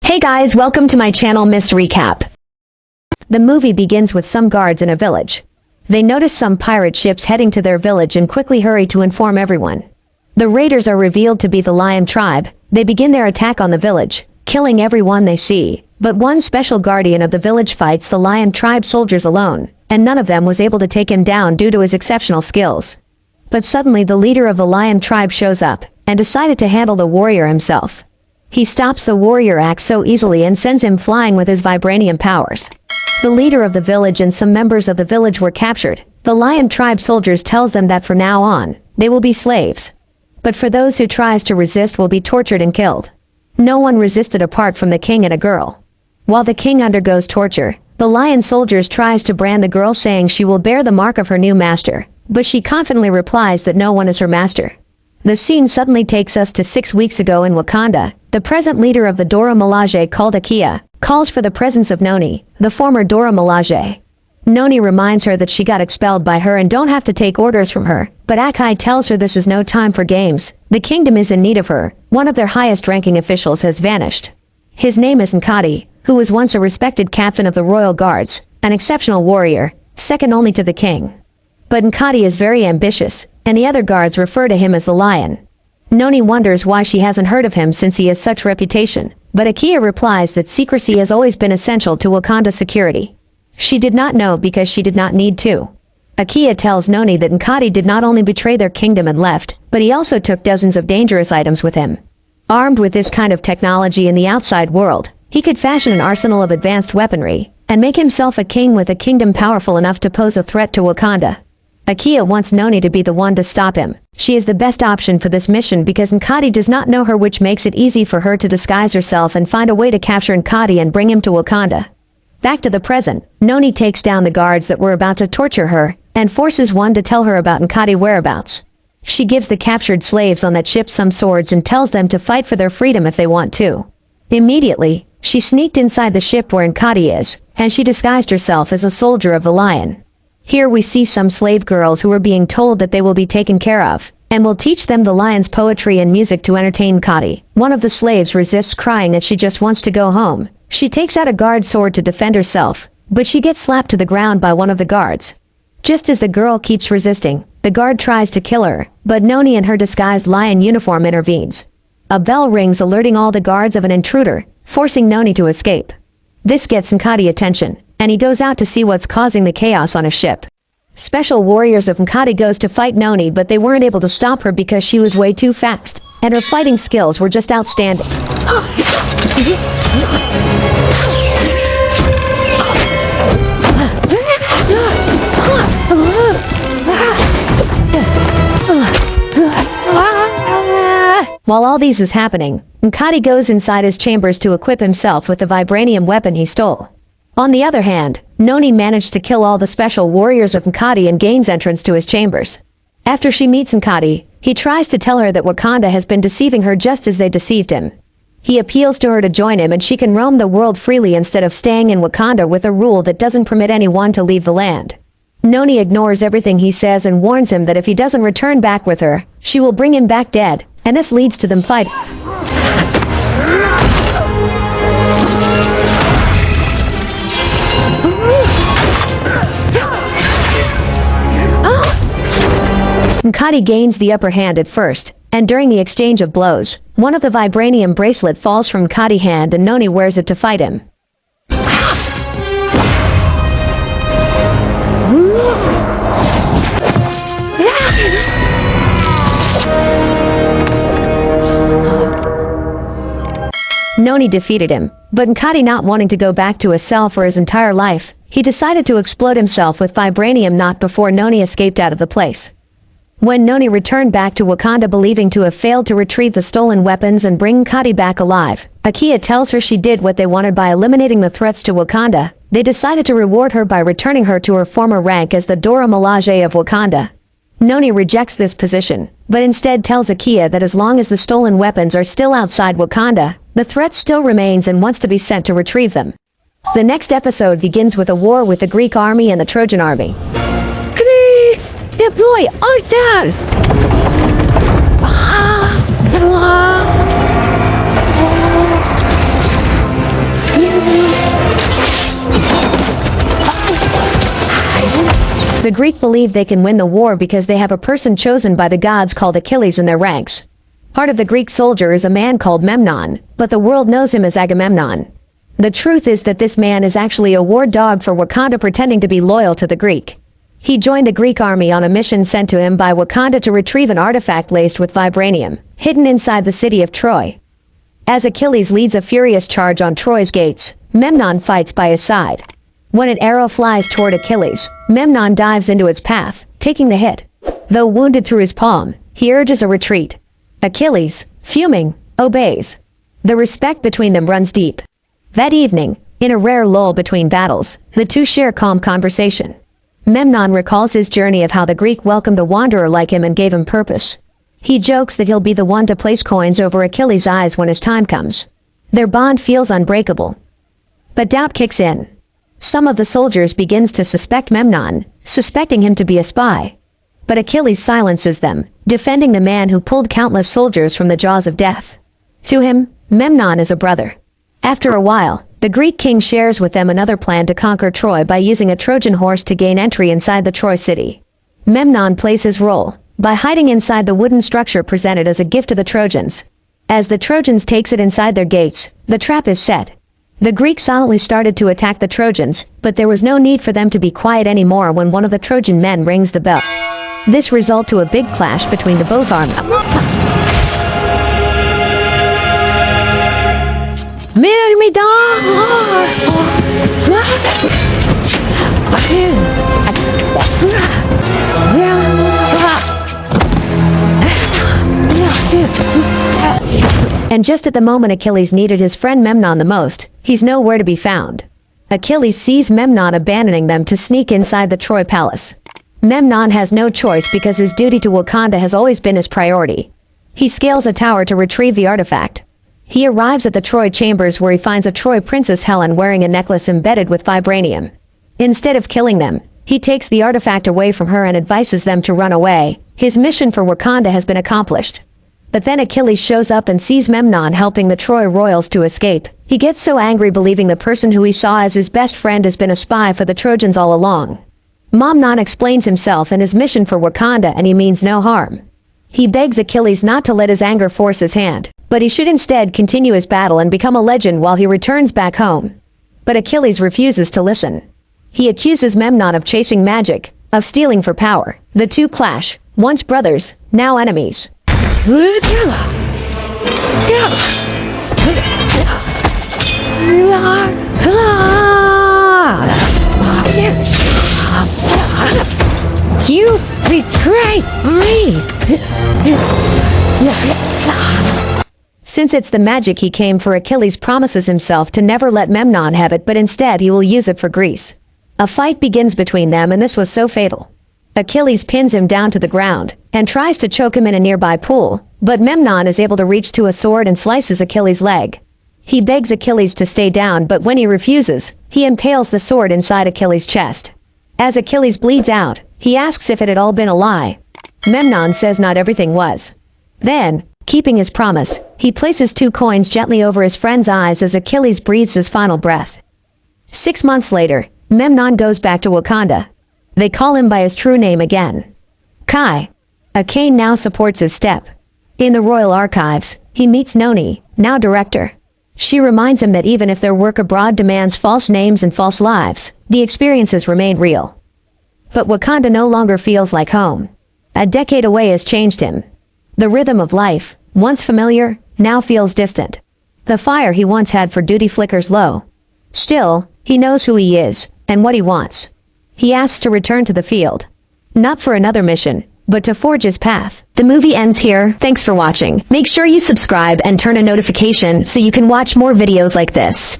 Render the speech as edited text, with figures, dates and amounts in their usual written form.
Hey guys, welcome to my channel Miss Recap. The movie begins with some guards in a village. They notice some pirate ships heading to their village and quickly hurry to inform everyone. The raiders are revealed to be the Lion tribe. They begin their attack on the village, killing everyone they see. But one special guardian of the village fights the Lion tribe soldiers alone, and none of them was able to take him down due to his exceptional skills. But suddenly the leader of the Lion tribe shows up, and decided to handle the warrior himself. He stops the warrior axe so easily and sends him flying with his vibranium powers. The leader of the village and some members of the village were captured. The Lion tribe soldiers tells them that from now on, they will be slaves. But for those who tries to resist will be tortured and killed. No one resisted apart from the king and a girl. While the king undergoes torture, the Lion soldiers tries to brand the girl saying she will bear the mark of her new master, but she confidently replies that no one is her master. The scene suddenly takes us to 6 weeks ago in Wakanda. The present leader of the Dora Milaje called Akia, calls for the presence of Noni, the former Dora Milaje. Noni reminds her that she got expelled by her and don't have to take orders from her, but Akai tells her this is no time for games. The kingdom is in need of her. One of their highest-ranking officials has vanished. His name is Nkati, who was once a respected captain of the royal guards, an exceptional warrior, second only to the king. But Nkati is very ambitious, and the other guards refer to him as the Lion. Noni wonders why she hasn't heard of him since he has such reputation, but Akia replies that secrecy has always been essential to Wakanda security. She did not know because she did not need to. Akia tells Noni that Nkati did not only betray their kingdom and left, but he also took dozens of dangerous items with him. Armed with this kind of technology in the outside world, he could fashion an arsenal of advanced weaponry, and make himself a king with a kingdom powerful enough to pose a threat to Wakanda. Akia wants Noni to be the one to stop him. She is the best option for this mission because Nkati does not know her, which makes it easy for her to disguise herself and find a way to capture Nkati and bring him to Wakanda. Back to the present, Noni takes down the guards that were about to torture her, and forces one to tell her about Nkati's whereabouts. She gives the captured slaves on that ship some swords and tells them to fight for their freedom if they want to. Immediately, she sneaked inside the ship where Nkati is, and she disguised herself as a soldier of the Lion. Here we see some slave girls who are being told that they will be taken care of, and will teach them the Lion's poetry and music to entertain Nkati. One of the slaves resists, crying that she just wants to go home. She takes out a guard sword to defend herself, but she gets slapped to the ground by one of the guards. Just as the girl keeps resisting, the guard tries to kill her, but Noni in her disguised lion uniform intervenes. A bell rings alerting all the guards of an intruder, forcing Noni to escape. This gets Nkati attention, and he goes out to see what's causing the chaos on his ship. Special warriors of Nkati goes to fight Noni, but they weren't able to stop her because she was way too fast, and her fighting skills were just outstanding. While all these is happening, Nkati goes inside his chambers to equip himself with the vibranium weapon he stole. On the other hand, Noni managed to kill all the special warriors of Nkati and gains entrance to his chambers. After she meets Nkati, he tries to tell her that Wakanda has been deceiving her just as they deceived him. He appeals to her to join him and she can roam the world freely instead of staying in Wakanda with a rule that doesn't permit anyone to leave the land. Noni ignores everything he says and warns him that if he doesn't return back with her, she will bring him back dead, and this leads to them fighting. Nkati gains the upper hand at first, and during the exchange of blows, one of the vibranium bracelet falls from Nkati's hand and Noni wears it to fight him. Noni defeated him, but Nkati, not wanting to go back to his cell for his entire life, he decided to explode himself with vibranium not before Noni escaped out of the place. When Noni returned back to Wakanda believing to have failed to retrieve the stolen weapons and bring Nkati back alive, Akia tells her she did what they wanted by eliminating the threats to Wakanda. They decided to reward her by returning her to her former rank as the Dora Milaje of Wakanda. Noni rejects this position, but instead tells Akia that as long as the stolen weapons are still outside Wakanda, the threat still remains and wants to be sent to retrieve them. The next episode begins with a war with the Greek army and the Trojan army. Please deploy archers! The Greek believe they can win the war because they have a person chosen by the gods called Achilles in their ranks. Part of the Greek soldier is a man called Memnon, but the world knows him as Agamemnon. The truth is that this man is actually a war dog for Wakanda pretending to be loyal to the Greek. He joined the Greek army on a mission sent to him by Wakanda to retrieve an artifact laced with vibranium, hidden inside the city of Troy. As Achilles leads a furious charge on Troy's gates, Memnon fights by his side. When an arrow flies toward Achilles, Memnon dives into its path, taking the hit. Though wounded through his palm, he urges a retreat. Achilles, fuming, obeys. The respect between them runs deep. That evening, in a rare lull between battles, the two share calm conversation. Memnon recalls his journey of how the Greek welcomed a wanderer like him and gave him purpose. He jokes that he'll be the one to place coins over Achilles' eyes when his time comes. Their bond feels unbreakable. But doubt kicks in. Some of the soldiers begins to suspect Memnon, suspecting him to be a spy. But Achilles silences them, defending the man who pulled countless soldiers from the jaws of death. To him, Memnon is a brother. After a while, the Greek king shares with them another plan to conquer Troy by using a Trojan horse to gain entry inside the Troy city. Memnon plays his role by hiding inside the wooden structure presented as a gift to the Trojans. As the Trojans takes it inside their gates, the trap is set. The Greeks silently started to attack the Trojans, but there was no need for them to be quiet anymore when one of the Trojan men rings the bell. This resulted to a big clash between the both armies. And just at the moment Achilles needed his friend Memnon the most, he's nowhere to be found. Achilles sees Memnon abandoning them to sneak inside the Troy palace. Memnon has no choice because his duty to Wakanda has always been his priority. He scales a tower to retrieve the artifact. He arrives at the Troy chambers where he finds a Troy princess Helen wearing a necklace embedded with vibranium. Instead of killing them, he takes the artifact away from her and advises them to run away. His mission for Wakanda has been accomplished. But then Achilles shows up and sees Memnon helping the Troy royals to escape. He gets so angry believing the person who he saw as his best friend has been a spy for the Trojans all along. Memnon explains himself and his mission for Wakanda and he means no harm. He begs Achilles not to let his anger force his hand, but he should instead continue his battle and become a legend while he returns back home. But Achilles refuses to listen. He accuses Memnon of chasing magic, of stealing for power. The two clash, once brothers, now enemies. You betrayed me! Since it's the magic he came for, Achilles promises himself to never let Memnon have it, but instead he will use it for Greece. A fight begins between them and this was so fatal. Achilles pins him down to the ground and tries to choke him in a nearby pool, but Memnon is able to reach to a sword and slices Achilles' leg. He begs Achilles to stay down, but when he refuses, he impales the sword inside Achilles' chest. As Achilles bleeds out, he asks if it had all been a lie. Memnon says not everything was. Then, keeping his promise, he places 2 coins gently over his friend's eyes as Achilles breathes his final breath. 6 months later, Memnon goes back to Wakanda. They call him by his true name again. Kai. A cane now supports his step. In the royal archives, he meets Noni, now director. She reminds him that even if their work abroad demands false names and false lives, the experiences remain real. But Wakanda no longer feels like home. A decade away has changed him. The rhythm of life, once familiar, now feels distant. The fire he once had for duty flickers low. Still, he knows who he is, and what he wants. He asks to return to the field. Not for another mission, but to forge his path. The movie ends here. Thanks for watching. Make sure you subscribe and turn on notification so you can watch more videos like this.